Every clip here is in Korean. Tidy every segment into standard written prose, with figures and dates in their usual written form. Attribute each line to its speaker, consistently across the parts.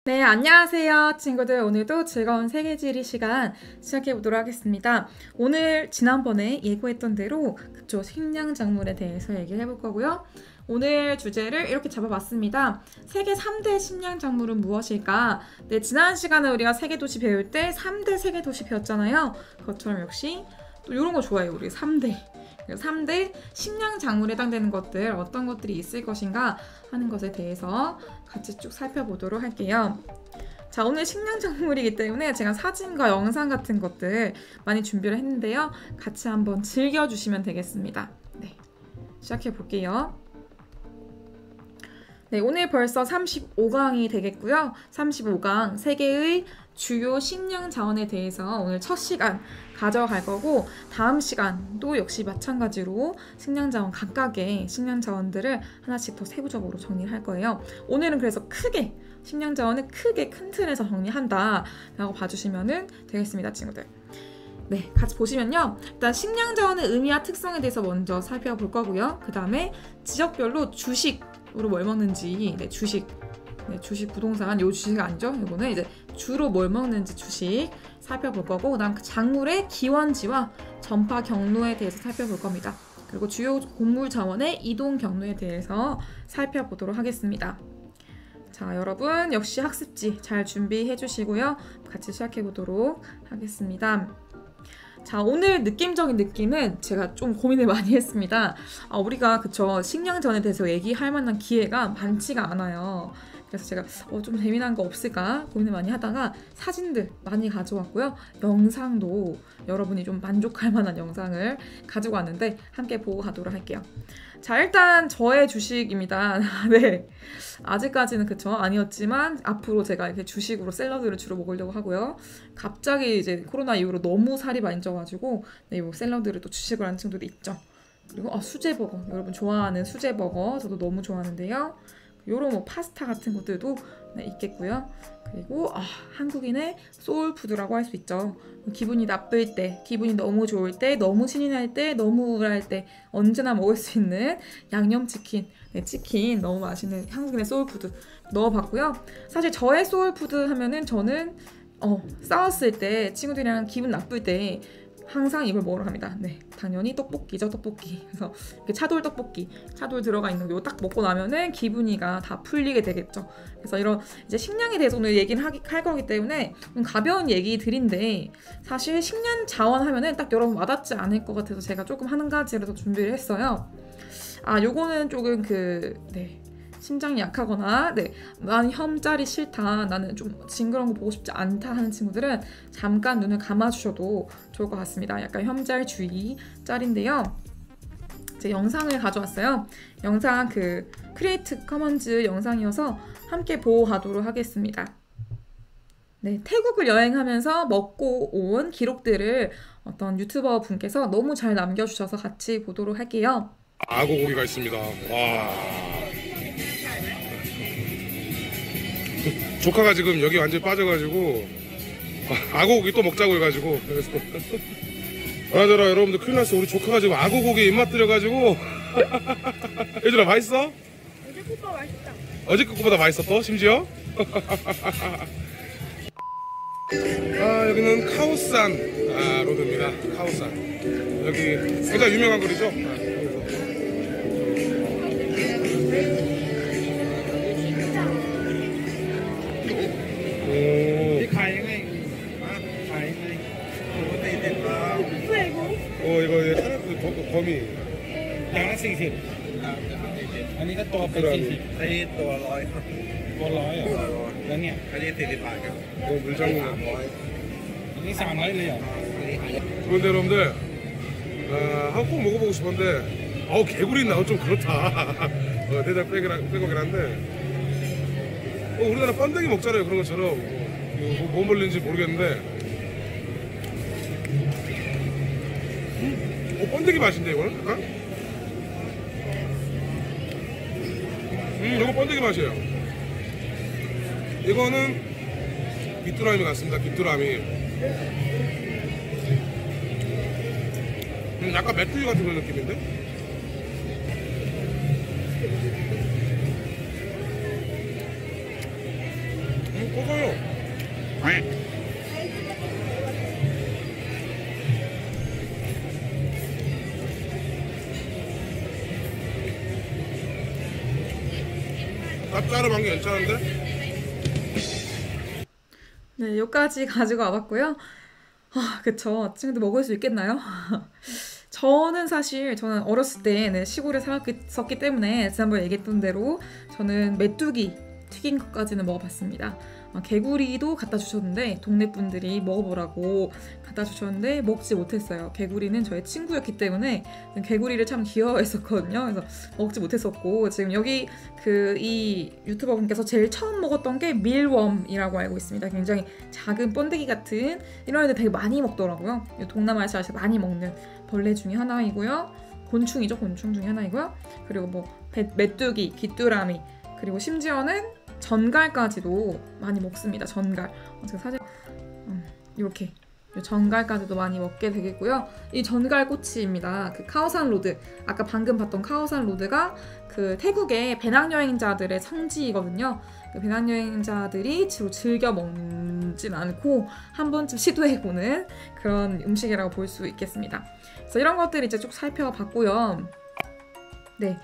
Speaker 1: 네, 안녕하세요, 친구들. 오늘도 즐거운 세계지리 시간 시작해 보도록 하겠습니다. 오늘 지난번에 예고했던 대로 그쵸, 식량작물에 대해서 얘기를 해볼 거고요. 오늘 주제를 이렇게 잡아봤습니다. 세계 3대 식량작물은 무엇일까? 네, 지난 시간에 우리가 세계도시 배울 때 3대 세계도시 배웠잖아요. 그것처럼 역시 또 이런 거 좋아해요, 우리 3대. 3대 식량작물에 해당되는 것들, 어떤 것들이 있을 것인가 하는 것에 대해서 같이 쭉 살펴보도록 할게요. 자, 오늘 식량작물이기 때문에 제가 사진과 영상 같은 것들 많이 준비를 했는데요. 같이 한번 즐겨주시면 되겠습니다. 네, 시작해 볼게요. 네, 오늘 벌써 35강이 되겠고요. 35강 세계의 주요 식량 자원에 대해서 오늘 첫 시간 가져갈 거고, 다음 시간도 역시 마찬가지로 식량 자원 각각의 식량 자원들을 하나씩 더 세부적으로 정리를 할 거예요. 오늘은 그래서 크게 식량 자원을 크게 큰 틀에서 정리한다 라고 봐주시면 되겠습니다, 친구들. 네, 같이 보시면요. 일단 식량 자원의 의미와 특성에 대해서 먼저 살펴볼 거고요. 그 다음에 지역별로 주식으로 뭘 먹는지, 네, 주식 부동산, 요 주식 아니죠? 이거는 이제 주로 뭘 먹는지 주식 살펴볼 거고, 그다음 그 작물의 기원지와 전파 경로에 대해서 살펴볼 겁니다. 그리고 주요 곡물 자원의 이동 경로에 대해서 살펴보도록 하겠습니다. 자, 여러분 역시 학습지 잘 준비해 주시고요. 같이 시작해 보도록 하겠습니다. 자, 오늘 느낌적인 느낌은 제가 좀 고민을 많이 했습니다. 우리가 그쵸, 식량전에 대해서 얘기할 만한 기회가 많지가 않아요. 그래서 제가 좀 재미난 거 없을까 고민을 많이 하다가 사진들 많이 가져왔고요. 영상도 여러분이 좀 만족할 만한 영상을 가지고 왔는데 함께 보고 가도록 할게요. 자, 일단 저의 주식입니다. 네, 아직까지는 그쵸 아니었지만 앞으로 제가 이렇게 주식으로 샐러드를 주로 먹으려고 하고요. 갑자기 이제 코로나 이후로 너무 살이 많이 쪄가지고 네, 이 샐러드를 또 주식으로 하는 친구들도 있죠. 그리고 수제버거, 여러분 좋아하는 수제버거 저도 너무 좋아하는데요. 요런 뭐 파스타 같은 것들도 네, 있겠고요. 그리고 한국인의 소울푸드라고 할 수 있죠. 기분이 나쁠 때, 기분이 너무 좋을 때, 너무 신이 날 때, 너무 우울할 때 언제나 먹을 수 있는 양념치킨. 네, 치킨 너무 맛있는 한국인의 소울푸드 넣어봤고요. 사실 저의 소울푸드 하면은 저는 싸웠을 때, 친구들이랑 기분 나쁠 때 항상 이걸 먹으러 갑니다. 네, 당연히 떡볶이죠, 떡볶이. 그래서 이렇게 차돌 떡볶이, 차돌 들어가 있는 거 딱 먹고 나면은 기분이가 다 풀리게 되겠죠. 그래서 이런 이제 식량에 대해서 오늘 얘기를 할 거기 때문에 가벼운 얘기들인데, 사실 식량 자원 하면은 딱 여러분 와닿지 않을 것 같아서 제가 조금 한 가지라도 준비를 했어요. 요거는 조금 심장이 약하거나 난 혐짤이 싫다, 나는 좀 징그러운 거 보고 싶지 않다 하는 친구들은 잠깐 눈을 감아주셔도 좋을 것 같습니다. 약간 혐짤주의 짤인데요. 제 영상을 가져왔어요. 영상 크리에이트 커먼즈 영상이어서 함께 보고 가도록 하겠습니다. 네, 태국을 여행하면서 먹고 온 기록들을 어떤 유튜버 분께서 너무 잘 남겨주셔서 같이 보도록 할게요.
Speaker 2: 악어고기가 있습니다. 와. 조카가 지금 여기 완전히 빠져가지고 악어고기 또 먹자고 해가지고, 그래서 그나저나 여러분들 큰일 났어. 우리 조카가 지금 악어고기 입맛 들여가지고 얘들아 맛있어?
Speaker 3: 어제 것보다 맛있다.
Speaker 2: 어제 것보다 맛있어 또 심지어? 여기는 카오산 로드입니다. 카오산 여기 굉장히 유명한 거리죠. 이거 범위
Speaker 4: อย่างละ40อันนี้ก็ตัวเป็น40ตัว100ครับตัว100เหรอแล้วเนี่ยอันนี้40 บาทครับ
Speaker 2: 물장구.
Speaker 4: อันนี้300เลยเหรอ
Speaker 2: 그런데 여러분들 한국 먹어보고 싶은데 개구리 나온 좀 그렇다. 대장 빼고긴 한데 우리나라 번데기 먹잖아요. 그런 것처럼 뭐 벌린지 모르겠는데 번데기 맛인데 이거는 약간? 이거 번데기 맛이에요. 이거는 귀뚜라미 같습니다. 귀뚜라미. 약간 메뚜기 같은 그런 느낌인데? 꺼져요. 짭짤한 게 괜찮은데?
Speaker 1: 네, 여기까지 가지고 와봤고요. 아, 그쵸. 친구들 먹을 수 있겠나요? 저는 어렸을 때 네, 시골에 살았기 때문에 지난번에 얘기했던 대로 저는 메뚜기 튀긴 것까지는 먹어봤습니다. 개구리도 갖다 주셨는데 동네 분들이 먹어보라고 갖다 주셨는데 먹지 못했어요. 개구리는 저의 친구였기 때문에 개구리를 참 귀여워했었거든요. 그래서 먹지 못했었고 지금 여기 이 유튜버 분께서 제일 처음 먹었던 게 밀웜이라고 알고 있습니다. 굉장히 작은 번데기 같은 이런 애들 되게 많이 먹더라고요. 동남아시아에서 많이 먹는 벌레 중에 하나이고요. 곤충이죠. 곤충 중에 하나이고요. 그리고 뭐 메뚜기, 귀뚜라미 그리고 심지어는 전갈까지도 많이 먹습니다. 전갈. 제가 사진 이렇게 전갈까지도 많이 먹게 되겠고요. 이 전갈꼬치입니다. 그 카오산 로드, 아까 방금 봤던 카오산 로드가 그 태국의 배낭여행자들의 성지이거든요. 그 배낭여행자들이 주로 즐겨 먹진 않고 한 번쯤 시도해보는 그런 음식이라고 볼 수 있겠습니다. 그래서 이런 것들 이제 쭉 살펴봤고요. 네.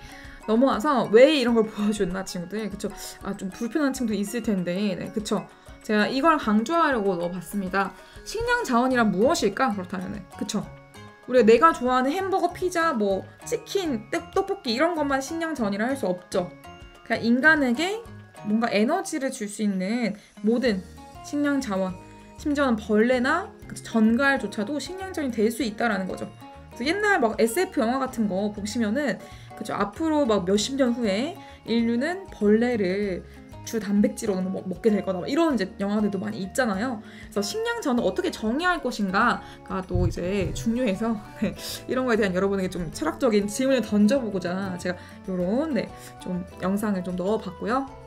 Speaker 1: 넘어와서 왜 이런 걸 보여줬나 친구들, 그쵸? 좀 불편한 친구도 있을 텐데, 네, 그쵸? 제가 이걸 강조하려고 넣어봤습니다. 식량 자원이란 무엇일까? 그렇다면은, 그쵸? 우리가 내가 좋아하는 햄버거, 피자, 뭐 치킨, 떡볶이 이런 것만 식량 자원이라 할 수 없죠. 그냥 인간에게 뭔가 에너지를 줄 수 있는 모든 식량 자원, 심지어는 벌레나 전갈조차도 식량 자원이 될 수 있다라는 거죠. 그래서 옛날 막 SF 영화 같은 거 보시면은 그쵸, 앞으로 막 몇십 년 후에 인류는 벌레를 주 단백질로 먹게 될 거다 이런 이제 영화들도 많이 있잖아요. 그래서 식량 자원을 어떻게 정의할 것인가가 또 이제 중요해서 네, 이런 거에 대한 여러분에게 좀 철학적인 질문을 던져보고자 제가 이런 좀 영상을 좀 넣어봤고요.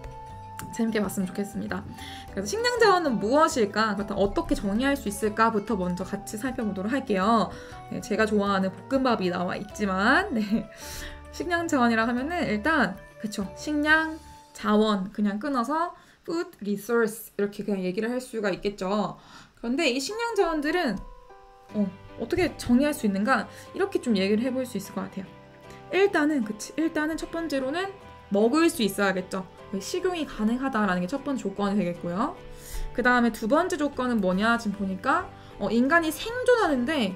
Speaker 1: 재밌게 봤으면 좋겠습니다. 그래서 식량 자원은 무엇일까? 그렇다면 어떻게 정의할 수 있을까부터 먼저 같이 살펴보도록 할게요. 네, 제가 좋아하는 볶음밥이 나와 있지만 네. 식량 자원이라 하면은 일단 그쵸, 식량 자원 그냥 끊어서 food resource 이렇게 그냥 얘기를 할 수가 있겠죠. 그런데 이 식량 자원들은 어떻게 정의할 수 있는가 이렇게 좀 얘기를 해볼 수 있을 것 같아요. 일단은 첫 번째로는 먹을 수 있어야겠죠. 식용이 가능하다라는 게 첫 번째 조건이 되겠고요. 그 다음에 두 번째 조건은 뭐냐, 지금 보니까 인간이 생존하는데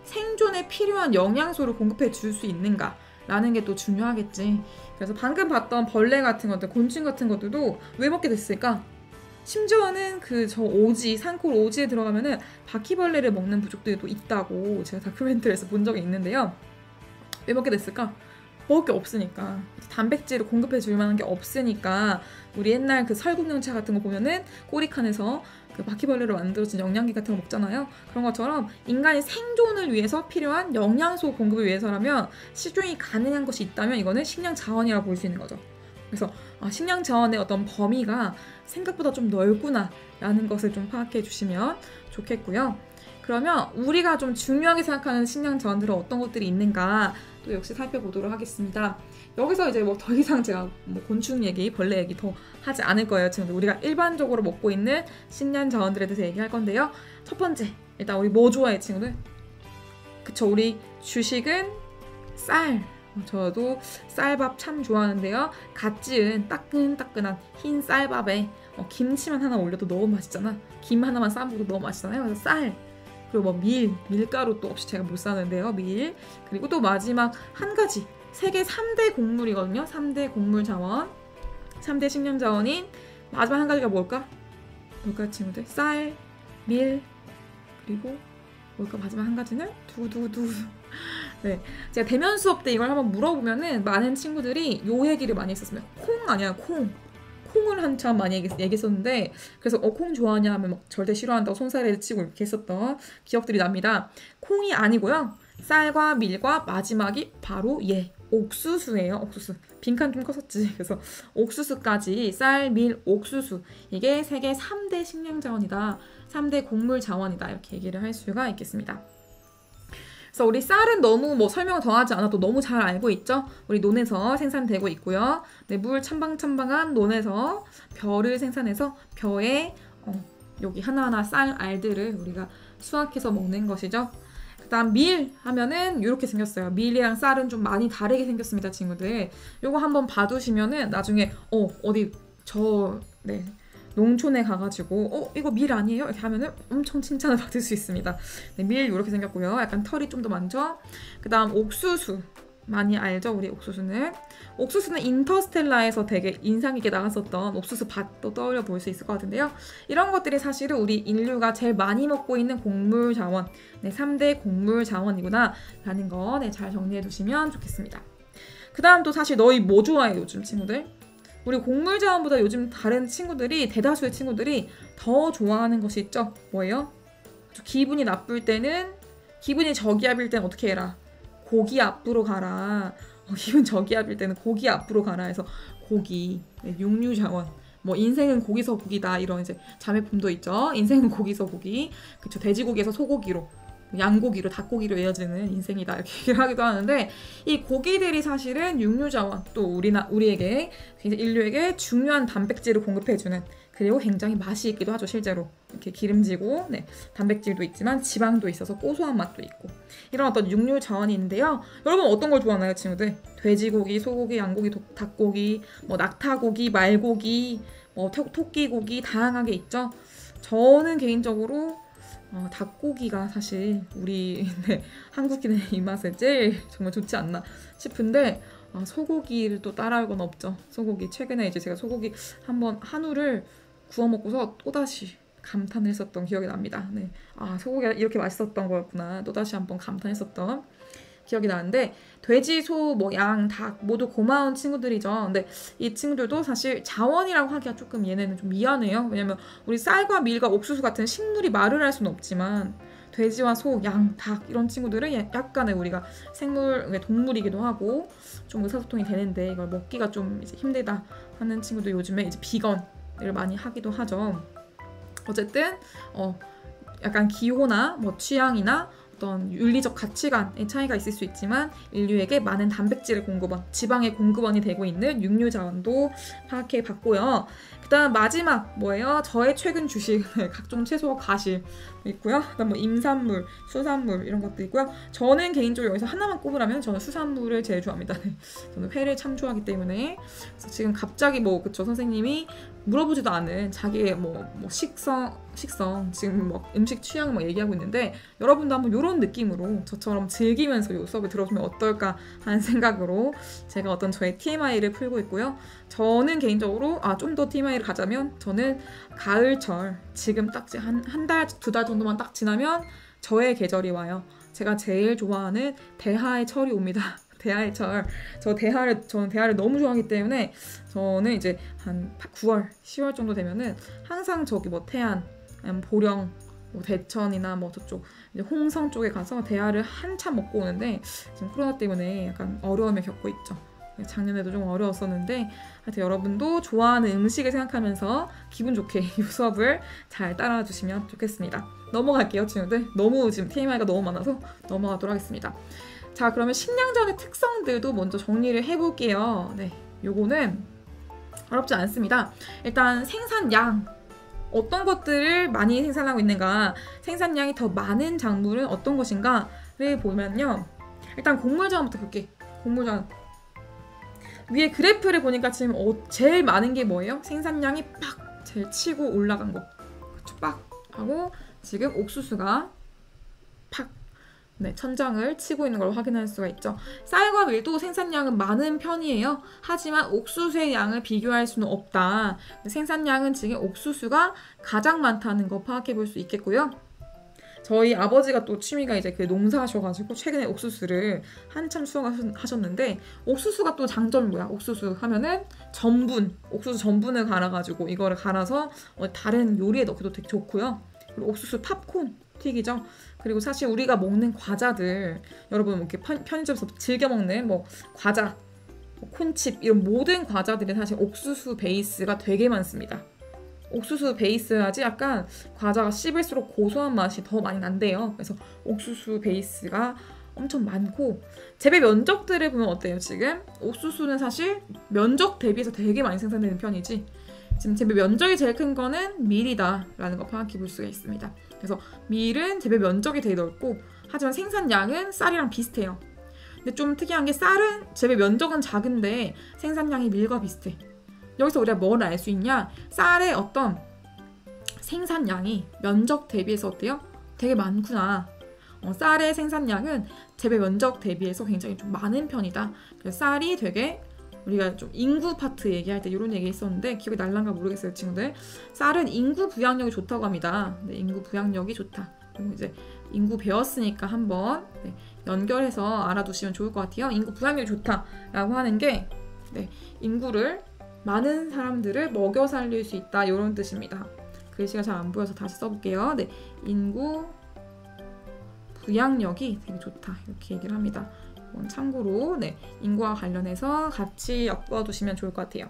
Speaker 1: 생존에 필요한 영양소를 공급해 줄 수 있는가 라는 게 또 중요하겠지. 그래서 방금 봤던 벌레 같은 것들, 곤충 같은 것들도 왜 먹게 됐을까? 심지어는 산골 오지에 들어가면은 바퀴벌레를 먹는 부족들도 있다고 제가 다큐멘터리에서 본 적이 있는데요. 왜 먹게 됐을까? 먹을 게 없으니까. 단백질을 공급해 줄 만한 게 없으니까. 우리 옛날 그 설국열차 같은 거 보면은 꼬리칸에서 그 바퀴벌레로 만들어진 영양제 같은 거 먹잖아요. 그런 것처럼 인간이 생존을 위해서 필요한 영양소 공급을 위해서라면 식용이 가능한 것이 있다면 이거는 식량 자원이라고 볼 수 있는 거죠. 그래서 식량 자원의 어떤 범위가 생각보다 좀 넓구나 라는 것을 좀 파악해 주시면 좋겠고요. 그러면 우리가 좀 중요하게 생각하는 식량 자원들은 어떤 것들이 있는가 또 역시 살펴보도록 하겠습니다. 여기서 이제 뭐 더 이상 제가 뭐 곤충 얘기, 벌레 얘기 더 하지 않을 거예요. 지금 우리가 일반적으로 먹고 있는 식량 자원들에 대해서 얘기할 건데요. 첫 번째, 일단 우리 뭐 좋아해 친구들? 그쵸, 우리 주식은 쌀. 저도 쌀밥 참 좋아하는데요. 갓 지은 따끈따끈한 흰 쌀밥에 김치만 하나 올려도 너무 맛있잖아. 김 하나만 싸먹어도 너무 맛있잖아요. 그래서 쌀. 그리고 뭐 밀가루 또 없이 제가 못 사는데요. 밀. 그리고 또 마지막 한 가지. 세계 3대 곡물이거든요. 3대 곡물 자원. 3대 식량 자원인 마지막 한 가지가 뭘까 친구들? 쌀, 밀, 그리고 뭘까 마지막 한 가지는? 두두두. 네, 제가 대면 수업 때 이걸 한번 물어보면은 많은 친구들이 요 얘기를 많이 했었습니다. 콩 아니야, 콩. 콩을 한참 많이 얘기했었는데, 그래서 콩 좋아하냐 하면 막 절대 싫어한다고 손사래를 치고 이렇게 했었던 기억들이 납니다. 콩이 아니고요. 쌀과 밀과 마지막이 바로 옥수수예요. 옥수수. 빈칸 좀 컸었지. 그래서 옥수수까지 쌀, 밀, 옥수수. 이게 세계 3대 식량 자원이다. 3대 곡물 자원이다. 이렇게 얘기를 할 수가 있겠습니다. 그래서 우리 쌀은 너무 뭐 설명 더 하지 않아도 너무 잘 알고 있죠? 우리 논에서 생산되고 있고요. 네, 물 첨방첨방한 논에서 벼를 생산해서 벼에 여기 하나하나 쌀 알들을 우리가 수확해서 먹는 것이죠. 그다음 밀 하면은 이렇게 생겼어요. 밀이랑 쌀은 좀 많이 다르게 생겼습니다, 친구들. 요거 한번 봐두시면은 나중에 어디 네, 농촌에 가가지고 이거 밀 아니에요? 이렇게 하면은 엄청 칭찬을 받을 수 있습니다. 네, 밀 이렇게 생겼고요. 약간 털이 좀 더 많죠. 그다음 옥수수 많이 알죠? 우리 옥수수는 인터스텔라에서 되게 인상 깊게 나갔었던 옥수수 밭도 떠올려 볼 수 있을 것 같은데요. 이런 것들이 사실은 우리 인류가 제일 많이 먹고 있는 곡물 자원, 네, 3대 곡물 자원이구나 라는 거 네, 잘 정리해 두시면 좋겠습니다. 그 다음 또 사실 너희 뭐 좋아해 요즘 친구들? 우리 곡물 자원보다 요즘 다른 친구들이, 대다수의 친구들이 더 좋아하는 것이 있죠. 뭐예요? 기분이 나쁠 때는, 기분이 저기압일 때는 어떻게 해라? 고기 앞으로 가라. 기분 저기압일 때는 고기 앞으로 가라 해서 고기, 네, 육류 자원. 뭐 인생은 고기서 고기다 이런 이제 자매품도 있죠. 인생은 고기서 고기. 그쵸. 돼지고기에서 소고기로, 양고기로, 닭고기로 이어지는 인생이다 이렇게 얘기를 하기도 하는데, 이 고기들이 사실은 육류 자원, 또 우리에게, 인류에게 중요한 단백질을 공급해주는, 그리고 굉장히 맛이 있기도 하죠. 실제로 이렇게 기름지고, 네, 단백질도 있지만 지방도 있어서 고소한 맛도 있고, 이런 어떤 육류 자원이 있는데요. 여러분 어떤 걸 좋아하나요, 친구들? 돼지고기, 소고기, 양고기, 닭고기, 뭐 낙타고기, 말고기, 뭐 토끼고기 다양하게 있죠. 저는 개인적으로 닭고기가 사실 우리 네, 한국인의 입맛에 제일 정말 좋지 않나 싶은데, 소고기를 또 따라할 건 없죠. 소고기 최근에 이제 제가 소고기 한번 한우를 구워 먹고서 또다시 감탄을 했었던 기억이 납니다. 네. 소고기가 이렇게 맛있었던 거였구나. 또다시 한번 감탄했었던 기억이 나는데, 돼지, 소, 뭐 양, 닭 모두 고마운 친구들이죠. 근데 이 친구들도 사실 자원이라고 하기가 조금 얘네는 좀 미안해요. 왜냐면 우리 쌀과 밀과 옥수수 같은 식물이 말을 할 수는 없지만, 돼지와 소, 양, 닭 이런 친구들은 약간의 우리가 동물이기도 하고 좀 의사소통이 되는데 이걸 먹기가 좀 이제 힘들다 하는 친구들 요즘에 이제 비건을 많이 하기도 하죠. 어쨌든 약간 기호나 뭐 취향이나 어떤 윤리적 가치관의 차이가 있을 수 있지만, 인류에게 많은 단백질을 공급원, 지방의 공급원이 되고 있는 육류 자원도 파악해 봤고요. 그 다음 마지막 뭐예요? 저의 최근 주식, 각종 채소와 과실 있고요. 그 다음 뭐 임산물, 수산물 이런 것도 있고요. 저는 개인적으로 여기서 하나만 꼽으라면 저는 수산물을 제일 좋아합니다. 저는 회를 참 좋아하기 때문에. 그래서 지금 갑자기 그쵸, 선생님이 물어보지도 않은 자기의 식성 지금 음식 취향을 얘기하고 있는데, 여러분도 한번 이런 느낌으로 저처럼 즐기면서 이 수업을 들어보면 어떨까 하는 생각으로 제가 어떤 저의 TMI를 풀고 있고요. 저는 개인적으로 좀 더 TMI를 가자면, 저는 가을철 지금 딱 한 달, 2달 정도만 딱 지나면 저의 계절이 와요. 제가 제일 좋아하는 대하의 철이 옵니다. 대하의 철. 저는 대하를 너무 좋아하기 때문에 저는 이제 한 9월, 10월 정도 되면은 항상 저기 태안, 보령, 대천이나 저쪽 이제 홍성 쪽에 가서 대하를 한참 먹고 오는데, 지금 코로나 때문에 약간 어려움을 겪고 있죠. 작년에도 좀 어려웠었는데, 하여튼 여러분도 좋아하는 음식을 생각하면서 기분 좋게 이 수업을 잘 따라와 주시면 좋겠습니다. 넘어갈게요, 친구들. 너무 지금 TMI가 너무 많아서 넘어가도록 하겠습니다. 자, 그러면 식량자원의 특성들도 먼저 정리를 해볼게요. 네, 요거는 어렵지 않습니다. 일단 생산량, 어떤 것들을 많이 생산하고 있는가, 생산량이 더 많은 작물은 어떤 것인가를 보면요. 일단 곡물자원부터 볼게. 곡물자원. 위에 그래프를 보니까 지금 제일 많은 게 뭐예요? 생산량이 팍 제일 치고 올라간 거. 그쵸? 팍 하고 지금 옥수수가 팍, 네, 천장을 치고 있는 걸 확인할 수가 있죠. 쌀과 밀도 생산량은 많은 편이에요. 하지만 옥수수의 양을 비교할 수는 없다. 생산량은 지금 옥수수가 가장 많다는 거 파악해 볼 수 있겠고요. 저희 아버지가 또 취미가 이제 농사하셔가지고 최근에 옥수수를 한참 수확하셨는데, 옥수수가 또 장점이 뭐야? 옥수수 하면은 옥수수 전분을 갈아가지고 이거를 갈아서 다른 요리에 넣기도 되게 좋고요. 그리고 옥수수 팝콘 튀기죠. 그리고 사실 우리가 먹는 과자들, 여러분 이렇게 편의점에서 즐겨 먹는 과자, 콘칩 이런 모든 과자들이 사실 옥수수 베이스가 되게 많습니다. 옥수수 베이스야지 약간 과자가 씹을수록 고소한 맛이 더 많이 난대요. 그래서 옥수수 베이스가 엄청 많고 재배 면적들을 보면 어때요? 지금 옥수수는 사실 면적 대비해서 되게 많이 생산되는 편이지 지금 재배 면적이 제일 큰 거는 밀이다 라는 거 파악해 볼 수가 있습니다. 그래서 밀은 재배 면적이 되게 넓고 하지만 생산량은 쌀이랑 비슷해요. 근데 좀 특이한 게 쌀은 재배 면적은 작은데 생산량이 밀과 비슷해. 여기서 우리가 뭘 알 수 있냐? 쌀의 어떤 생산량이 면적 대비해서 어때요? 되게 많구나. 쌀의 생산량은 재배 면적 대비해서 굉장히 좀 많은 편이다. 그래서 쌀이 되게 우리가 좀 인구 파트 얘기할 때 이런 얘기 있었는데 기억이 날란가 모르겠어요, 친구들. 쌀은 인구 부양력이 좋다고 합니다. 네, 인구 부양력이 좋다. 그리고 이제 인구 배웠으니까 한번 네, 연결해서 알아두시면 좋을 것 같아요. 인구 부양력이 좋다라고 하는 게 네, 인구를 많은 사람들을 먹여 살릴 수 있다 이런 뜻입니다. 글씨가 잘 안 보여서 다시 써볼게요. 네, 인구 부양력이 되게 좋다 이렇게 얘기를 합니다. 참고로 네, 인구와 관련해서 같이 엮어두시면 좋을 것 같아요.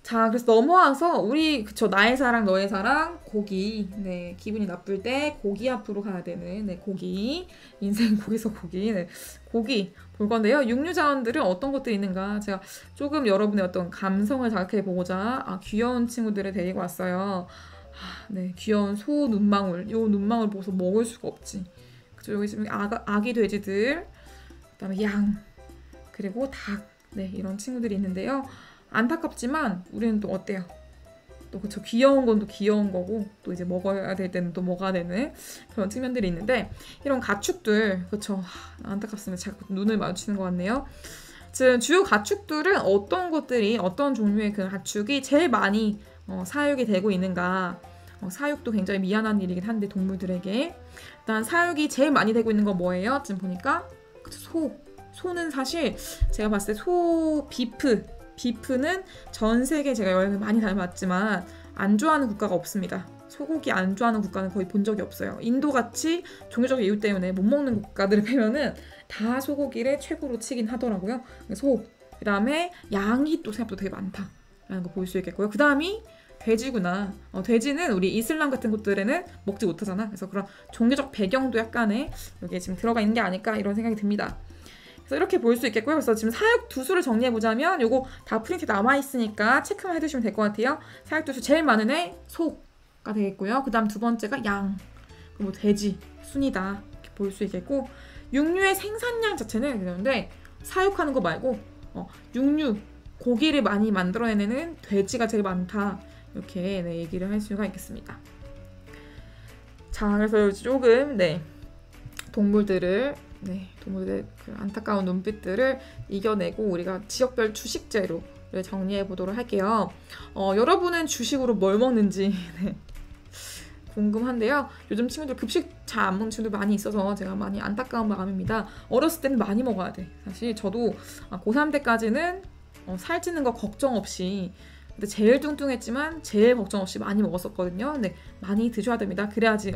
Speaker 1: 자, 그래서 넘어와서 우리 그쵸 나의 사랑 너의 사랑 고기 네 기분이 나쁠 때 고기 앞으로 가야 되는 네 고기 인생 고기서 고기 네 고기 볼 건데요. 육류 자원들은 어떤 것들이 있는가 제가 조금 여러분의 어떤 감성을 자극해 보고자 귀여운 친구들을 데리고 왔어요. 네 귀여운 소 눈망울 요 눈망울 보고서 먹을 수가 없지. 그쵸 여기 지금 아기 돼지들 그다음에 양 그리고 닭 네 이런 친구들이 있는데요. 안타깝지만 우리는 또 어때요? 또 그쵸 귀여운 건 또 귀여운 거고 또 이제 먹어야 될 때는 또 먹어야 되는 그런 측면들이 있는데 이런 가축들 그쵸 안타깝습니다. 제가 눈을 마주치는 것 같네요. 지금 주요 가축들은 어떤 것들이 어떤 종류의 그 가축이 제일 많이 사육이 되고 있는가 사육도 굉장히 미안한 일이긴 한데 동물들에게 일단 사육이 제일 많이 되고 있는 건 뭐예요? 지금 보니까 그쵸, 소는 사실 제가 봤을 때 비프는 전 세계 제가 여행을 많이 다녀봤지만 안 좋아하는 국가가 없습니다. 소고기 안 좋아하는 국가는 거의 본 적이 없어요. 인도같이 종교적 이유 때문에 못 먹는 국가들을 빼면은 다 소고기를 최고로 치긴 하더라고요. 소, 그 다음에 양이 또 생각보다 되게 많다라는 거 볼 수 있겠고요. 그 다음이 돼지구나. 돼지는 우리 이슬람 같은 곳들에는 먹지 못하잖아. 그래서 그런 종교적 배경도 약간의 여기에 지금 들어가 있는 게 아닐까 이런 생각이 듭니다. 그래서 이렇게 볼 수 있겠고요. 그래서 지금 사육 두수를 정리해보자면 요거 다 프린트 남아있으니까 체크만 해두시면 될 것 같아요. 사육 두수 제일 많은 애 소가 되겠고요. 그 다음 두 번째가 양, 그리고 돼지, 순이다 이렇게 볼 수 있겠고 육류의 생산량 자체는 그런데 사육하는 거 말고 육류, 고기를 많이 만들어내는 돼지가 제일 많다 이렇게 네, 얘기를 할 수가 있겠습니다. 자, 그래서 조금 동물들의 그 안타까운 눈빛들을 이겨내고 우리가 지역별 주식재료를 정리해 보도록 할게요. 여러분은 주식으로 뭘 먹는지 궁금한데요. 요즘 친구들 급식 잘 안 먹는 친구들 많이 있어서 제가 많이 안타까운 마음입니다. 어렸을 때는 많이 먹어야 돼. 사실 저도 고3 때까지는 살찌는 거 걱정 없이 근데 제일 뚱뚱했지만 제일 걱정 없이 많이 먹었었거든요. 근데 많이 드셔야 됩니다. 그래야지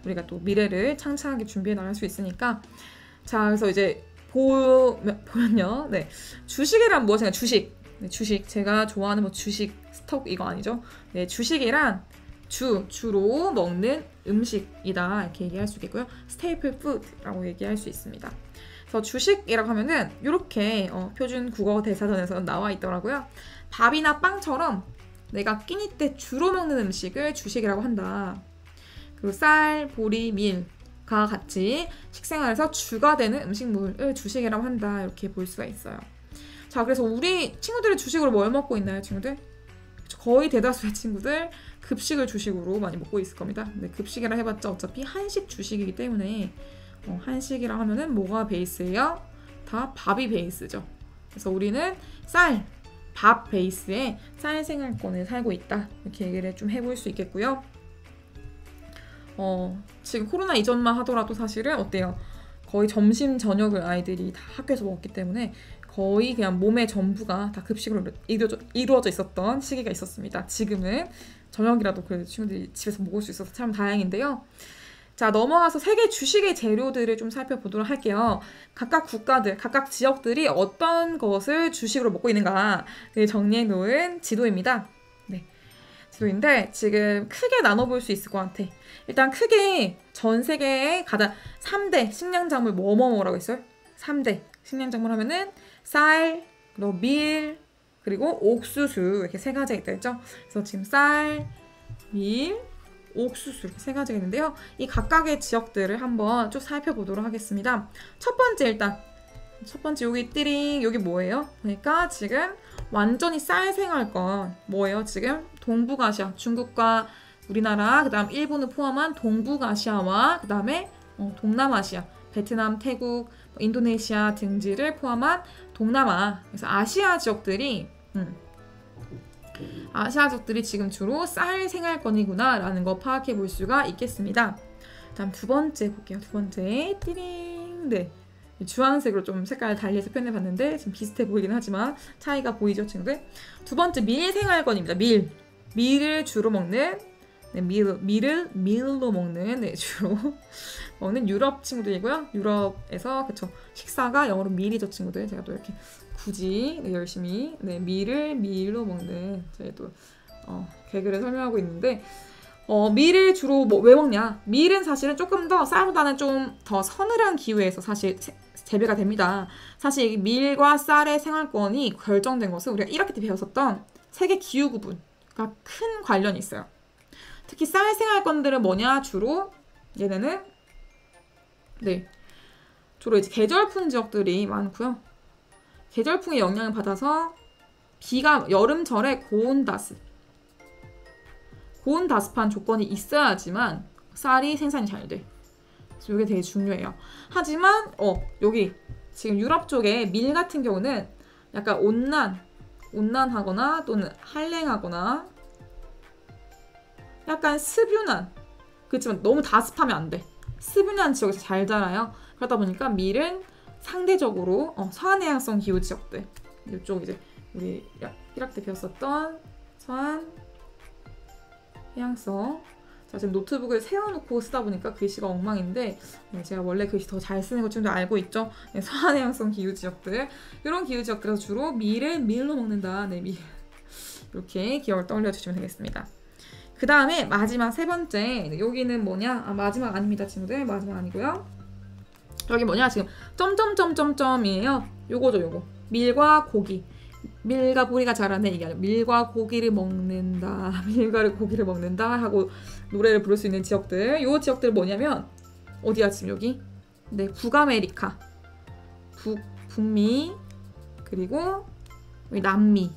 Speaker 1: 우리가 또 미래를 창창하게 준비해 나갈 수 있으니까 자, 그래서 이제 보면요. 네. 주식이란 무엇인가? 주식. 제가 좋아하는 주식 스톡 이거 아니죠? 네, 주식이란 주로 먹는 음식이다. 이렇게 얘기할 수 있겠고요. 스테이플 푸드라고 얘기할 수 있습니다. 그래서 주식이라고 하면은 이렇게 표준 국어 대사전에서 나와 있더라고요. 밥이나 빵처럼 내가 끼니 때 주로 먹는 음식을 주식이라고 한다. 그리고 쌀, 보리, 밀과 같이 식생활에서 주가 되는 음식물을 주식이라고 한다. 이렇게 볼 수가 있어요. 자, 그래서 우리 친구들이 주식으로 뭘 먹고 있나요, 친구들? 거의 대다수의 친구들 급식을 주식으로 많이 먹고 있을 겁니다. 근데 급식이라 해봤자 어차피 한식 주식이기 때문에 한식이라 하면은 뭐가 베이스예요? 다 밥이 베이스죠. 그래서 우리는 밥 베이스에 쌀 생활권을 살고 있다. 이렇게 얘기를 좀 해볼 수 있겠고요. 지금 코로나 이전만 하더라도 사실은 어때요? 거의 점심, 저녁을 아이들이 다 학교에서 먹었기 때문에 거의 그냥 몸의 전부가 다 급식으로 이루어져 있었던 시기가 있었습니다. 지금은 저녁이라도 그래도 친구들이 집에서 먹을 수 있어서 참 다행인데요. 자, 넘어가서 세계 주식의 재료들을 좀 살펴보도록 할게요. 각각 국가들, 각각 지역들이 어떤 것을 주식으로 먹고 있는가를 정리해 놓은 지도입니다. 네. 지도인데 지금 크게 나눠볼 수 있을 것 같아. 일단 크게 전 세계의 가장 3대 식량작물 뭐뭐뭐라고 했어요? 3대 식량작물 하면은 쌀, 그리고 밀, 그리고 옥수수 이렇게 세 가지가 있다 했죠? 그래서 지금 쌀, 밀, 옥수수 이렇게 세 가지가 있는데요. 이 각각의 지역들을 한번 쭉 살펴보도록 하겠습니다. 첫 번째 여기 띠링 여기 뭐예요? 그러니까 지금 완전히 쌀 생활권 뭐예요? 지금 동북아시아 중국과 우리나라 그다음 일본을 포함한 동북아시아와 그다음에 동남아시아 베트남, 태국, 인도네시아 등지를 포함한 동남아 그래서 아시아 지역들이 지금 주로 쌀 생활권이구나 라는 거 파악해 볼 수가 있겠습니다. 다음 두 번째 볼게요. 두 번째 띠링 네 주황색으로 좀 색깔을 달리해서 표현해 봤는데 지금 비슷해 보이긴 하지만 차이가 보이죠 친구들? 두 번째 밀 생활권입니다. 밀을 주로 먹는 네, 밀로 먹는 네, 주로 먹는 유럽 친구들이고요. 유럽에서 그쵸 식사가 영어로 밀이죠 친구들. 제가 또 이렇게 굳이 네, 열심히 네, 밀로 먹는 저희도 개그를 설명하고 있는데 밀을 주로 왜 먹냐? 밀은 사실은 조금 더 쌀보다는 좀 더 서늘한 기후에서 사실 재배가 됩니다. 사실 이 밀과 쌀의 생활권이 결정된 것은 우리가 1학기 때 배웠었던 세계 기후 구분과 큰 관련이 있어요. 특히 쌀 생활권들은 뭐냐? 주로 얘네는 네 주로 이제 계절풍 지역들이 많고요. 계절풍의 영향을 받아서 비가 여름철에 고온 다습한 조건이 있어야지만 쌀이 생산이 잘 돼. 그래서 이게 되게 중요해요. 하지만 여기 지금 유럽 쪽에 밀 같은 경우는 약간 온난하거나 또는 한랭하거나 약간 습유난 그렇지만 너무 다습하면 안 돼. 습유난 지역에서 잘 자라요. 그러다 보니까 밀은 상대적으로 서한해양성 기후 지역들 이쪽 이제 우리 1학 때 배웠었던 서한해양성 자 지금 노트북을 세워놓고 쓰다 보니까 글씨가 엉망인데 제가 원래 글씨 더 잘 쓰는 것 좀 더 알고 있죠. 네, 서한해양성 기후 지역들 이런 기후 지역들에서 주로 밀로 먹는다. 네, 밀 이렇게 기억을 떠올려 주시면 되겠습니다. 그 다음에 마지막 세 번째 여기는 뭐냐? 마지막 아닙니다 친구들. 마지막 아니고요. 여기 뭐냐? 지금 점점점점점이에요. 요거 밀과 고기 밀과 보리가 자라는 이게 아니라 밀과 고기를 먹는다. 밀과 고기를 먹는다 하고 노래를 부를 수 있는 지역들 요 지역들 뭐냐면 어디야 지금 여기? 네 북아메리카 북미 그리고 남미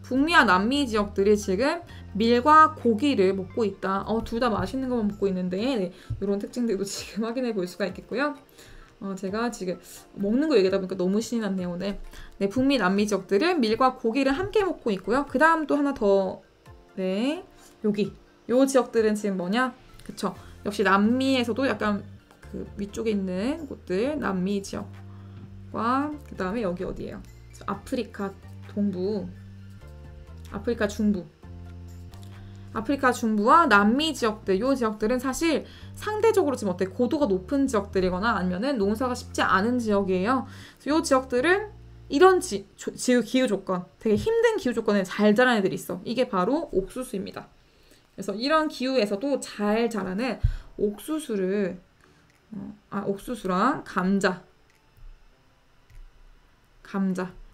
Speaker 1: 북미와 남미 지역들이 지금 밀과 고기를 먹고 있다. 둘 다 맛있는 것만 먹고 있는데 네, 이런 특징들도 지금 확인해 볼 수가 있겠고요. 제가 지금 먹는 거 얘기하다 보니까 너무 신이 났네요 오늘. 네, 북미 남미 지역들은 밀과 고기를 함께 먹고 있고요. 그 다음 또 하나 더 네, 요 지역들은 지금 뭐냐? 그쵸? 역시 남미에서도 약간 그 위쪽에 있는 곳들 남미 지역과 그 다음에 여기 어디예요? 아프리카 동부 아프리카 중부와 남미 지역들, 이 지역들은 사실 상대적으로 지금 고도가 높은 지역들이거나 아니면은 농사가 쉽지 않은 지역이에요. 그래서 이 지역들은 이런 기후 조건, 되게 힘든 기후 조건에 잘 자라는 애들이 있어. 이게 바로 옥수수입니다. 그래서 이런 기후에서도 잘 자라는 옥수수랑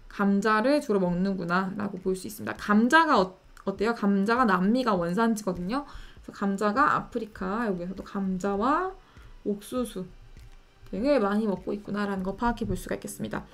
Speaker 1: 감자를 주로 먹는구나 라고 볼 수 있습니다. 감자가 어때요? 감자가 남미가 원산지거든요. 그래서 감자가 아프리카 여기에서도 감자와 옥수수 등을 많이 먹고 있구나라는 거 파악해 볼 수가 있겠습니다.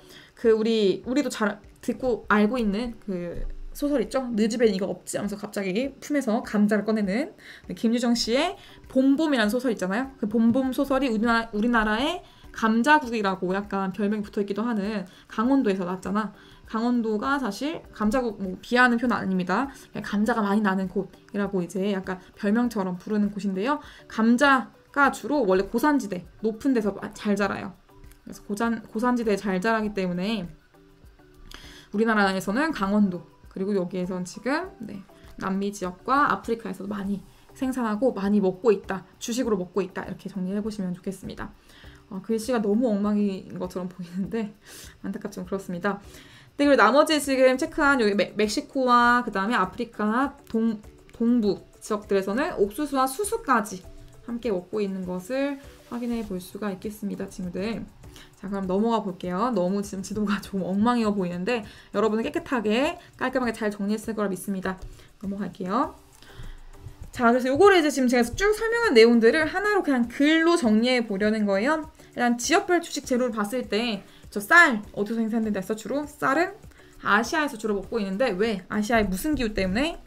Speaker 1: 우리도 잘 듣고 알고 있는 그 소설 있죠? 느 집엔 이거 없지 하면서 갑자기 품에서 감자를 꺼내는 김유정 씨의 봄봄이라는 소설 있잖아요. 그 봄봄 소설이 우리나라의 감자국이라고 약간 별명이 붙어있기도 하는 강원도에서 났잖아. 강원도가 사실 감자국 비하하는 표현 아닙니다. 감자가 많이 나는 곳이라고 이제 약간 별명처럼 부르는 곳인데요. 감자가 주로 원래 고산지대 높은 데서 잘 자라요. 그래서 고산지대에 잘 자라기 때문에 우리나라에서는 강원도 그리고 여기에선 지금 남미 지역과 아프리카에서도 많이 생산하고 많이 먹고 있다. 주식으로 먹고 있다. 이렇게 정리해 보시면 좋겠습니다. 글씨가 너무 엉망인 것처럼 보이는데 안타깝지만 그렇습니다. 네, 그리고 나머지 지금 체크한 여기 멕시코와 그 다음에 아프리카 동부 지역들에서는 옥수수와 수수까지 함께 먹고 있는 것을 확인해 볼 수가 있겠습니다, 친구들. 자, 그럼 넘어가 볼게요. 너무 지금 지도가 좀 엉망이어 보이는데 여러분은 깨끗하게 깔끔하게 잘 정리했을 거라 믿습니다. 넘어갈게요. 자, 그래서 요거를 이제 지금 제가 쭉 설명한 내용들을 하나로 그냥 글로 정리해 보려는 거예요. 일단 지역별 주식 재료를 봤을 때 저 쌀 어디서 생산된다 했어? 주로 쌀은 아시아에서 주로 먹고 있는데 왜? 아시아의 무슨 기후 때문에?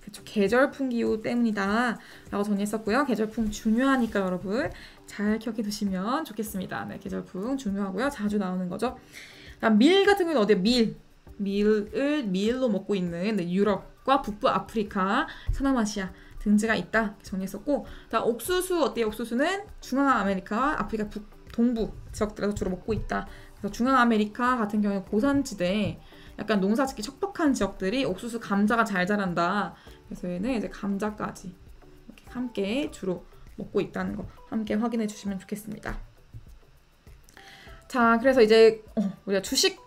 Speaker 1: 그쵸, 계절풍 기후 때문이다 라고 정리했었고요. 계절풍 중요하니까 여러분 잘 기억해 두시면 좋겠습니다. 네, 계절풍 중요하고요. 자주 나오는 거죠. 밀 같은 경우는 어디에? 밀로 먹고 있는 네, 유럽과 북부 아프리카, 서남아시아 등지가 있다 정리했었고, 옥수수 어때요? 옥수수는 중앙아메리카와 아프리카 동부 지역들에서 주로 먹고 있다. 그래서 중앙아메리카 같은 경우는 고산지대, 약간 농사짓기 척박한 지역들이 옥수수, 감자가 잘 자란다. 그래서 얘는 이제 감자까지 이렇게 함께 주로 먹고 있다는 거 함께 확인해 주시면 좋겠습니다. 자, 그래서 이제 우리가 주식